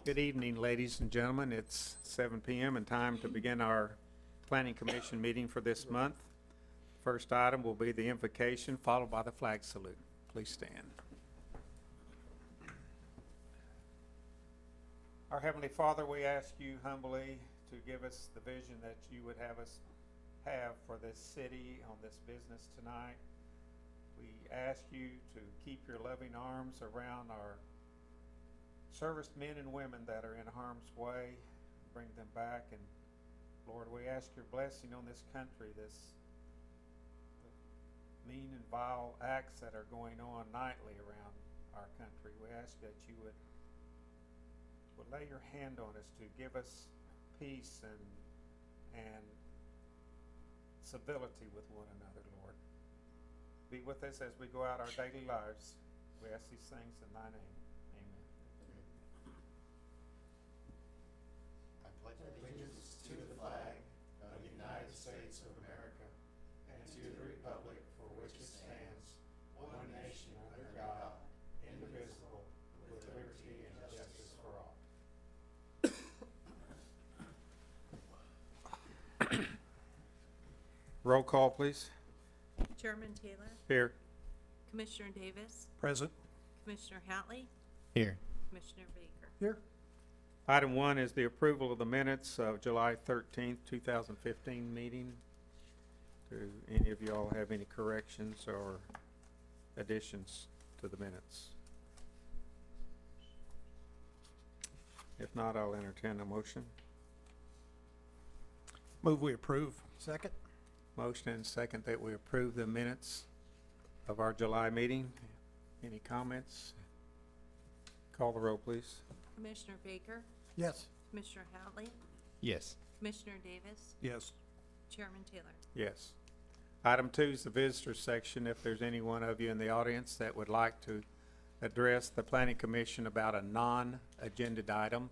Good evening, ladies and gentlemen. It's 7 p.m. and time to begin our Planning Commission meeting for this month. First item will be the invocation, followed by the flag salute. Please stand. Our Heavenly Father, we ask you humbly to give us the vision that you would have us have for this city on this business tonight. We ask you to keep your loving arms around our servicemen and women that are in harm's way, bring them back, and Lord, we ask your blessing on this country, this mean and vile acts that are going on nightly around our country. We ask that you would lay your hand on us to give us peace and civility with one another, Lord. Be with us as we go out our daily lives. We ask these things in thy name. I pledge allegiance to the flag of the United States of America and to the republic for which it stands, one nation under God, indivisible, with liberty and justice for all. Roll call, please. Chairman Taylor, Here. Commissioner Davis, Present. Commissioner Hatley, Here. Commissioner Baker. Here. Item 1 is the approval of the minutes of July 13th, 2015 meeting. Do any of y'all have any corrections or additions to the minutes? If not, I'll entertain a motion. Move we approve. Second. Motion and second that we approve the minutes of our July meeting. Any comments? Call the roll, please. Commissioner Baker, Yes. Commissioner Hatley, Yes. Commissioner Davis, Yes. Chairman Taylor. Yes. Item 2 is the visitors section. If there's any one of you in the audience that would like to address the Planning Commission about a non-agenda item,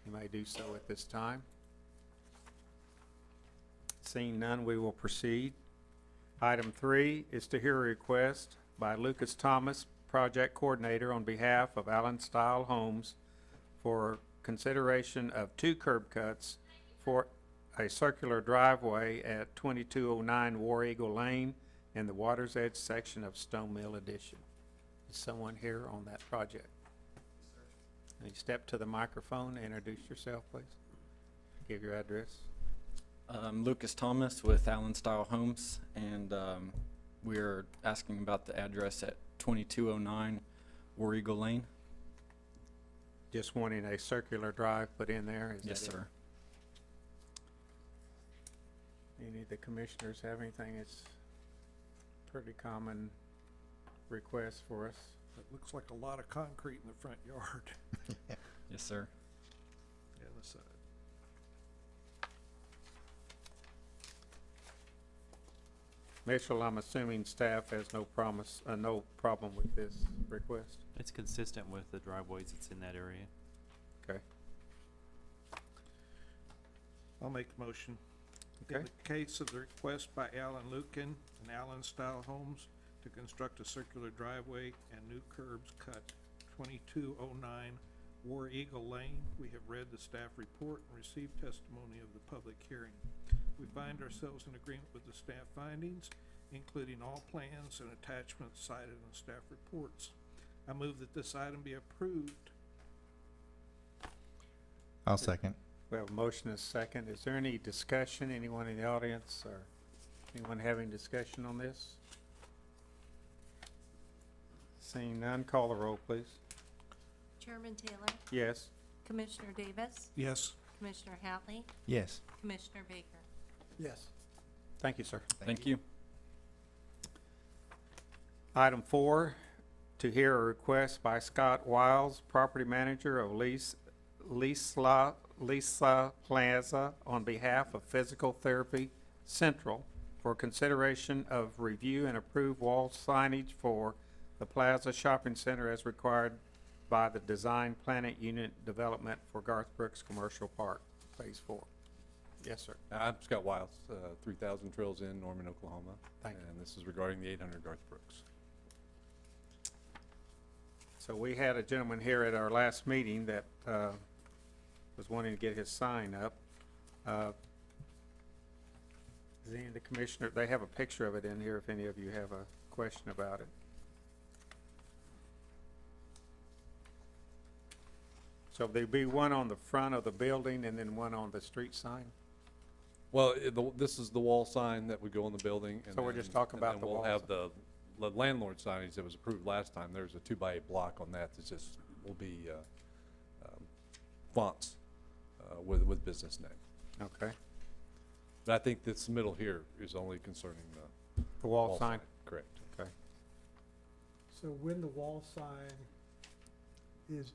you may do so at this time. Seeing none, we will proceed. Item 3 is to hear a request by Lucas Thomas, Project Coordinator, on behalf of Allen Style Homes for consideration of 2 curb cuts for a circular driveway at 2209 War Eagle Lane in the Water's Edge section of Stone Mill Addition. Is someone here on that project? Can you step to the microphone and introduce yourself, please? Give your address. Lucas Thomas with Allen Style Homes, and we're asking about the address at 2209 War Eagle Lane. Just wanting a circular drive put in there? Is Yes, that it? sir. Any of the commissioners have anything? It's pretty common request for us. It looks like a lot of concrete in the front yard Yes, sir. and the side. Mitchell, I'm assuming staff has no problem with this request? It's consistent with the driveways that's in that area. Okay. I'll make the motion. Okay. In the case of the request by Alan Lucan and Allen Style Homes to construct a circular driveway and new curbs cut 2209 War Eagle Lane, we have read the staff report and received testimony of the public hearing. We find ourselves in agreement with the staff findings, including all plans and attachments cited in staff reports. I move that this item be approved. I'll second. We have a motion and a second. Is there any discussion? Anyone in the audience or anyone having discussion on this? Seeing none, call the roll, please. Chairman Taylor, Yes. Commissioner Davis, Yes. Commissioner Hatley, Yes. Commissioner Baker. Yes. Thank you, sir. Thank you. Item 4, to hear a request by Scott Wiles, property manager of Lisa Plaza, on behalf of Physical Therapy Central for consideration of review and approve wall signage for the Plaza Shopping Center as required by the Design Planet Unit Development for Garth Brooks Commercial Park, Phase 4. Yes, sir. I'm Scott Wiles, 3000 Trails Inn, Norman, Oklahoma. Thank you. And this is regarding the 800 Garth Brooks. So we had a gentleman here at our last meeting that was wanting to get his sign up. Does any of the commissioner, they have a picture of it in here if any of you have a question about it. So there'd be one on the front of the building and then one on the street sign? Well, this is the wall sign that would go on the building. And So we're just talking about the wall And then we'll have the landlord signage that was approved last time. There's a 2x8 block on that that just will be fonts with business name. Okay. But I think this middle here is only concerning The wall sign? Correct. Okay. So when the wall sign is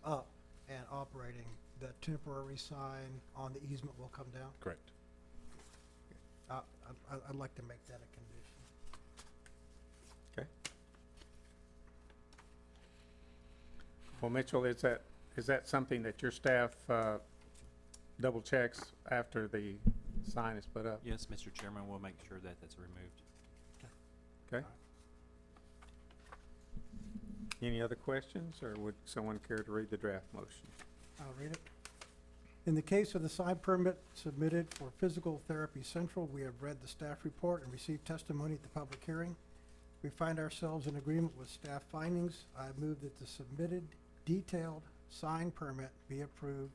up and operating, the temporary sign on the easement will come down? Correct. I'd like to make that a condition. Okay. Well, Mitchell, is that something that your staff double checks after the sign is put up? Yes, Mr. Chairman, we'll make sure that that's removed. Okay. Any other questions, or would someone care to read the draft motion? I'll read it. In the case of the sign permit submitted for Physical Therapy Central, we have read the staff report and received testimony at the public hearing. We find ourselves in agreement with staff findings. I move that the submitted detailed sign permit be approved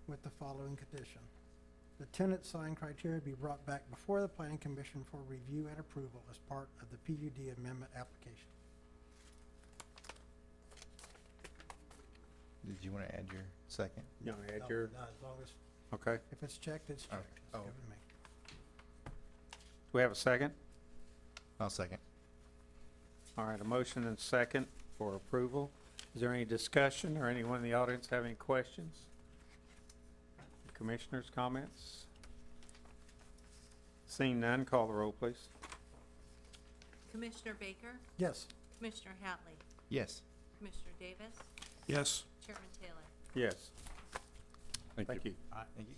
with the following condition. The tenant sign criteria be brought back before the planning commission for review and approval as part of the PUD amendment application. Did you want to add your second? You want to add No, your, no, as long as, okay. if it's checked, it's Oh, checked. It's oh. given to me. Do we have a second? I'll second. All right, a motion and second for approval. Is there any discussion, or anyone in the audience have any questions? Commissioners' comments? Seeing none, call the roll, please. Commissioner Baker, Yes. Commissioner Hatley, Yes. Commissioner Davis, Yes. Chairman Taylor. Yes, Thank you. thank you. Thank you.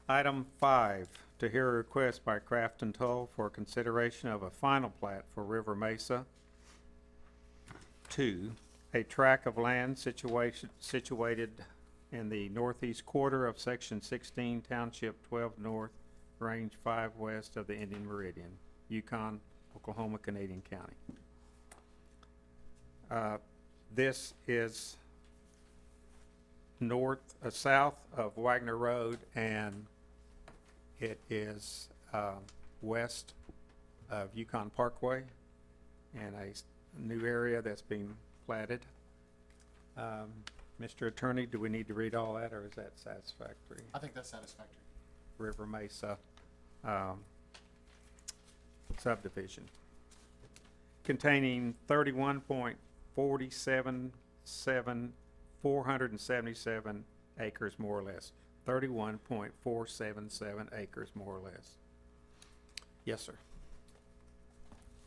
Item 5, to hear a request by Craft and Toll for consideration of a final plat for River Mesa 2, a tract of land situated in the northeast quarter of Section 16, Township 12 North, Range 5 west of the Indian Meridian, Yukon, Oklahoma, Canadian County. This is south of Wagner Road, and it is west of Yukon Parkway, and a new area that's being platted. Mr. Attorney, do we need to read all that, or is that satisfactory? I think that's satisfactory. River Mesa subdivision containing 31.477 acres more or less. 31.477 acres more or less. Yes, sir.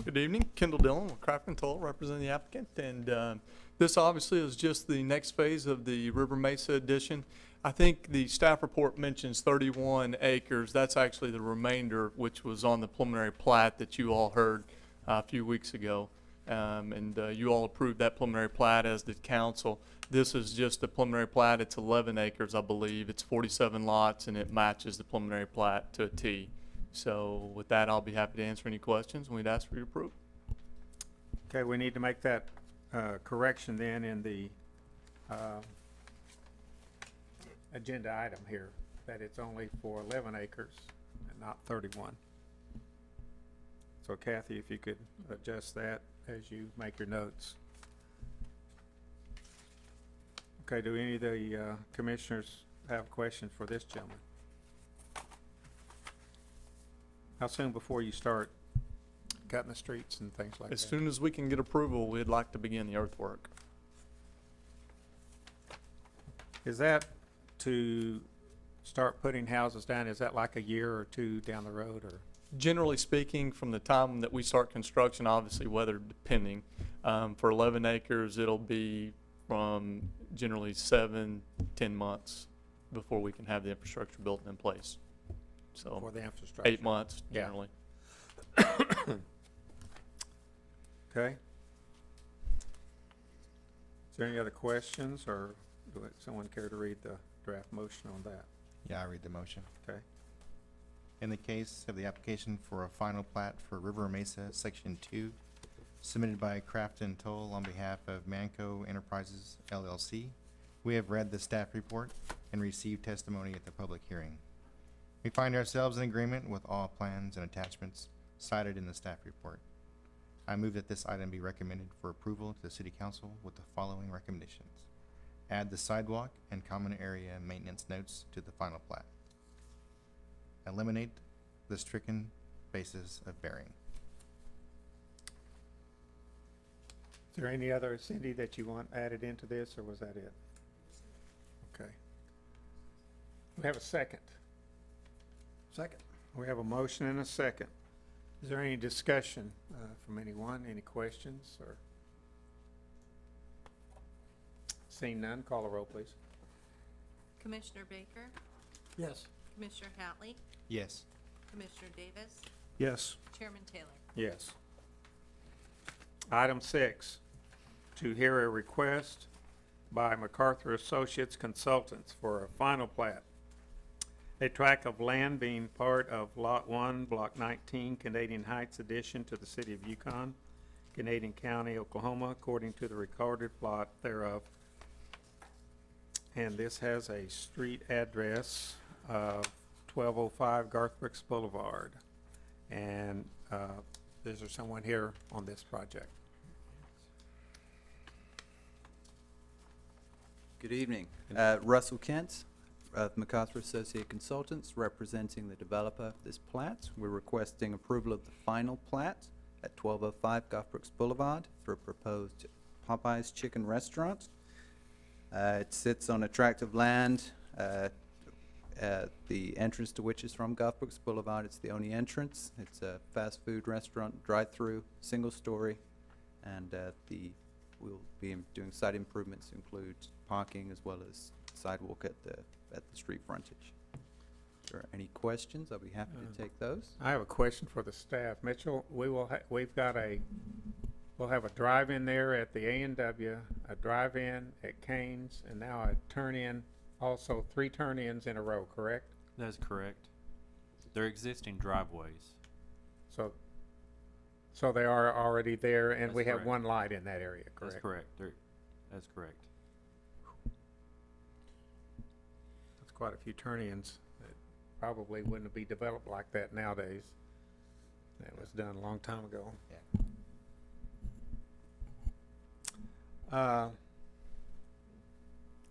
Good evening, Kendall Dillon with Craft and Toll, representing the applicant, and this obviously is just the next phase of the River Mesa addition. I think the staff report mentions 31 acres. That's actually the remainder, which was on the preliminary plat that you all heard a few weeks ago, and you all approved that preliminary plat, as did council. This is just the preliminary plat. It's 11 acres, I believe. It's 47 lots, and it matches the preliminary plat to a T. So with that, I'll be happy to answer any questions, and we'd ask for your approval. Okay, we need to make that correction then in the agenda item here, that it's only for 11 acres and not 31. So Kathy, if you could adjust that as you make your notes. Okay, do any of the commissioners have questions for this gentleman? How soon before you start cutting the streets and things like As that? soon as we can get approval, we'd like to begin the earthwork. Is that to start putting houses down, is that like a year or two down the road, or? Generally speaking, from the time that we start construction, obviously weather depending, for 11 acres, it'll be from generally 7, 10 months before we can have the infrastructure built in place. So For the infrastructure? 8 months Yeah. generally. Okay. Is there any other questions, or someone care to read the draft motion on that? Yeah, I read the motion. Okay. In the case of the application for a final plat for River Mesa Section 2, submitted by Crafton Toll on behalf of Manco Enterprises LLC, we have read the staff report and received testimony at the public hearing. We find ourselves in agreement with all plans and attachments cited in the staff report. I move that this item be recommended for approval to the City Council with the following recommendations. Add the sidewalk and common area maintenance notes to the final plat. Eliminate the stricken basis of bearing. Is there any other, Cindy, that you want added into this, or was that it? Okay. We have a second. Second. We have a motion and a second. Is there any discussion from anyone? Any questions, or? Seeing none, call the roll, please. Commissioner Baker, Yes. Commissioner Hatley, Yes. Commissioner Davis, Yes. Chairman Taylor. Yes. Item 6, to hear a request by MacArthur Associates Consultants for a final plat. A tract of land being part of Lot 1, Block 19, Canadian Heights addition to the City of Yukon, Canadian County, Oklahoma, according to the recorded plot thereof. And this has a street address of 1205 Garth Brooks Boulevard. And is there someone here on this project? Good evening. Russell Kent of MacArthur Associate Consultants, representing the developer of this plat. We're requesting approval of the final plat at 1205 Garth Brooks Boulevard for a proposed Popeye's Chicken Restaurant. It sits on a tract of land, the entrance to which is from Garth Brooks Boulevard. It's the only entrance. It's a fast food restaurant, drive-through, single story, and we'll be doing site improvements to include parking as well as sidewalk at the street frontage. If there are any questions, I'll be happy to take those. I have a question for the staff. Mitchell, we'll have a drive-in there at the A&W, a drive-in at Kane's, and now a turn-in, also 3 turn-ins in a row, correct? That's correct. They're existing driveways. So they are already there, and That's we have correct. one light in that area, correct? That's correct. That's correct. That's quite a few turn-ins that probably wouldn't be developed like that nowadays. That was done a long time ago.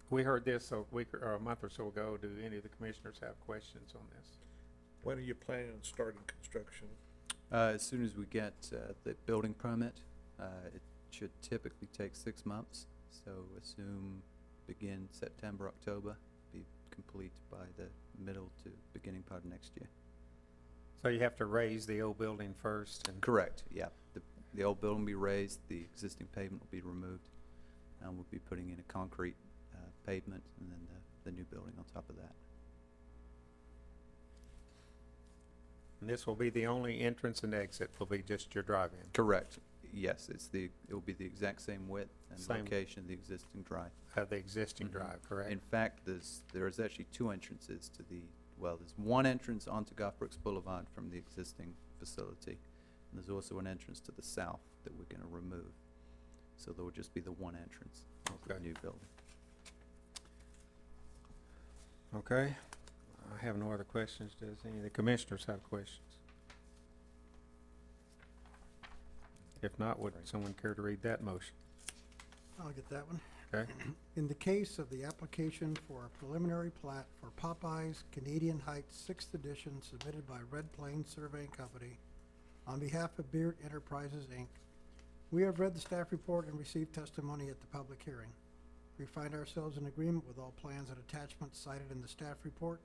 We heard this a week or a month or so ago. Do any of the commissioners have questions on this? When are you planning on starting construction? As soon as we get the building permit, it should typically take 6 months. So assume begin September, October, be complete by the middle to beginning part of next year. So you have to raise the old building first, and Correct, yeah. The old building will be raised, the existing pavement will be removed, and we'll be putting in a concrete pavement and then the new building on top of that. and this will be the only entrance and exit, will be just your drive-in. Correct, yes, it will be the exact same width and Same. location of the existing drive. Of the existing Mhm. drive, correct? In fact, there is actually 2 entrances to there's one entrance onto Garth Brooks Boulevard from the existing facility, and there's also an entrance to the south that we're going to remove. So there will just be the one entrance to the Okay. new building. Okay. I have no other questions. Does any of the commissioners have questions? If not, would someone care to read that motion? I'll get that one. Okay. In the case of the application for a preliminary plat for Popeye's Canadian Heights 6th Edition submitted by Red Plains Surveying Company on behalf of Beard Enterprises, Inc., we have read the staff report and received testimony at the public hearing. We find ourselves in agreement with all plans and attachments cited in the staff report.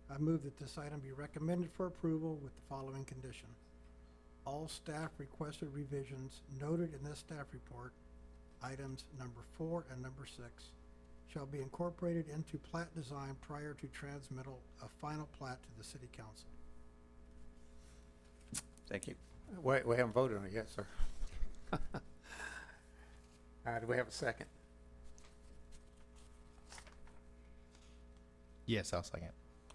I move that this item be recommended for approval with the following condition. All staff requested revisions noted in this staff report, items number 4 and number 6, shall be incorporated into plat design prior to transmittal of final plat to the city council. Thank you. Wait, we haven't voted on it yet, sir. Do we have a second? Yes, I'll second.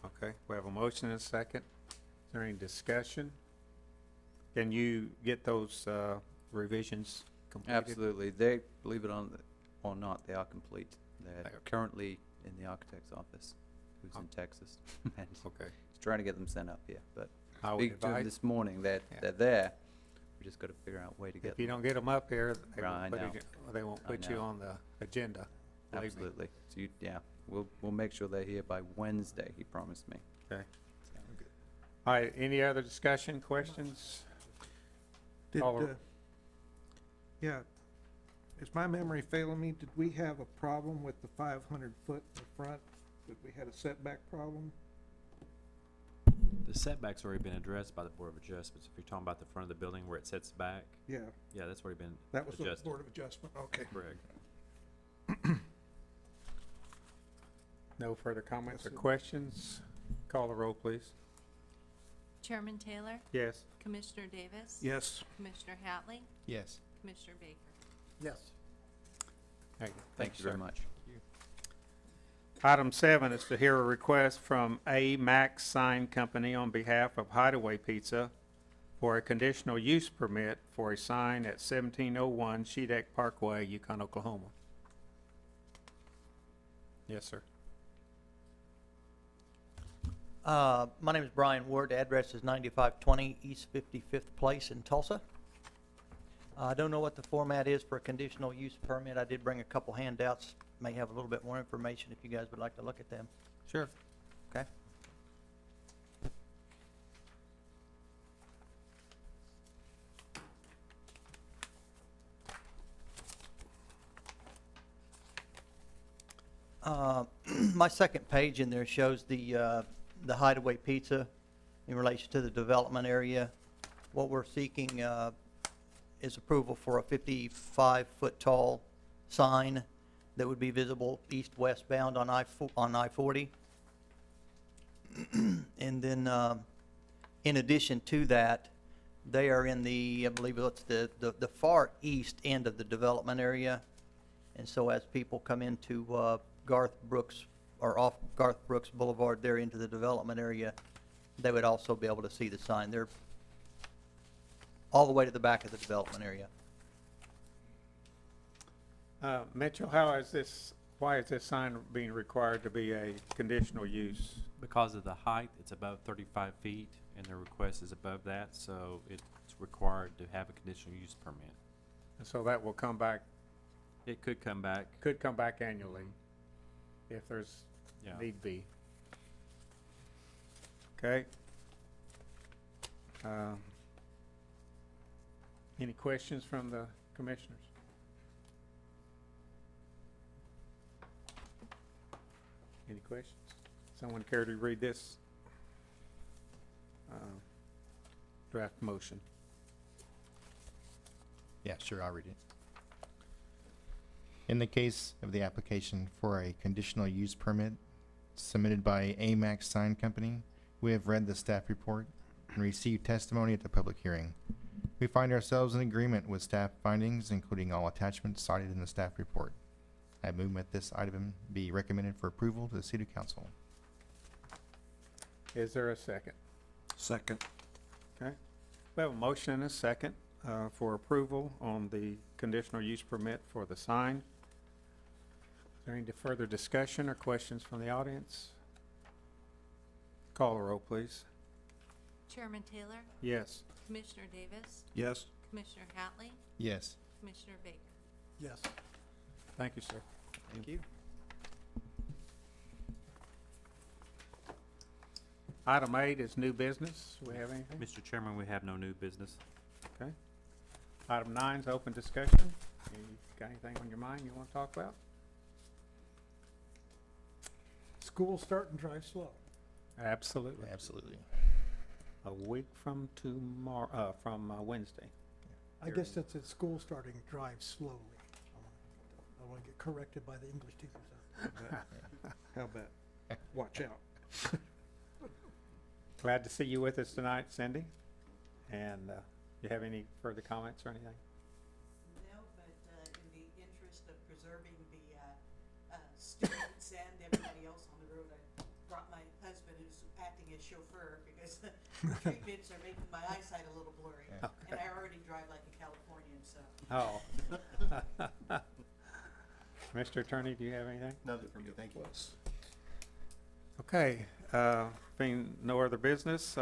Okay, we have a motion and a second. Is there any discussion? Can you get those revisions completed? Absolutely. They, believe it or not, they are complete. They're They are- currently in the architect's office, who's in Texas. And Okay. he's trying to get them sent up here, but I would speaking to him advise, this morning, Yeah. they're there. We just gotta figure out a way to get if you them. don't get them up here, they Right, I won't put know. they won't I put you know. on the agenda. Believe me. Absolutely. So you, yeah, we'll make sure they're here by Wednesday, he promised me. Okay. All right, any other discussion, questions? Did, Call the- yeah, is my memory failing me? Did we have a problem with the 500 foot in the front? Did we had a setback problem? The setback's already been addressed by the Board of Adjustments. If you're talking about the front of the building where it sets back, Yeah, yeah, that's already been that was the adjusted. Board of Adjustment, okay. Correct. No further comments or Yes, sir. questions? Call the roll, please. Chairman Taylor? Yes. Commissioner Davis? Yes, Commissioner Hatley? Yes. Commissioner Baker? Yes. Thank you. Thank you very sir. much. Item 7 is to hear a request from A Max Sign Company on behalf of Hideaway Pizza for a conditional use permit for a sign at 1701 Shedeck Parkway, Yukon, Oklahoma. Yes, sir. My name is Brian Ward. The address is 9520 East 55th Place in Tulsa. I don't know what the format is for a conditional use permit. I did bring a couple handouts. May have a little bit more information if you guys would like to look at them. Sure. Okay? My second page in there shows the Hideaway Pizza in relation to the development area. What we're seeking is approval for a 55-foot tall sign that would be visible east-west bound on I-40. And then, in addition to that, they are in I believe it's the far east end of the development area. And so as people come into Garth Brooks, or off Garth Brooks Boulevard there into the development area, they would also be able to see the sign. They're all the way to the back of the development area. Mitchell, why is this sign being required to be a conditional use? Because of the height, it's above 35 feet, and the request is above that, so it's required to have a conditional use permit. And so that will come back, It could come back, annually if there's yeah. need be. Okay. Any questions from the commissioners? Any questions? Someone care to read this draft motion? Yeah, sure, I'll read it. In the case of the application for a conditional use permit submitted by AMAX Sign Company, we have read the staff report and received testimony at the public hearing. We find ourselves in agreement with staff findings, including all attachments cited in the staff report. I move that this item be recommended for approval to the City Council. Is there a second? second. Okay. We have a motion and a second for approval on the conditional use permit for the sign. Is there any further discussion or questions from the audience? Call the roll, please. Chairman Taylor? Yes. Commissioner Davis? Yes, Commissioner Hatley? Yes. Commissioner Baker? Yes. Thank you, sir. Thank you. Item 8 is new business. Do we have anything? Mr. Chairman, we have no new business. Okay. Item 9 is open discussion. You got anything on your mind you want to talk about? School start and drive slow. Absolutely. Absolutely. A week from tomorrow, from Wednesday. I guess that's at school starting, drive slowly. I want to get corrected by the English teachers. how about, watch out. Glad to see you with us tonight, Cindy. And you have any further comments or anything? No, but in the interest of preserving the students and everybody else on the road, I'd a chauffeur because the tree pits are making my eyesight a little blurry. And I already drive like a Californian, so. Oh. Mr. Attorney, do you have anything? Nothing from me, thank you. Okay, being no other business,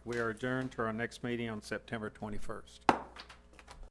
we are adjourned to our next meeting on September 21st.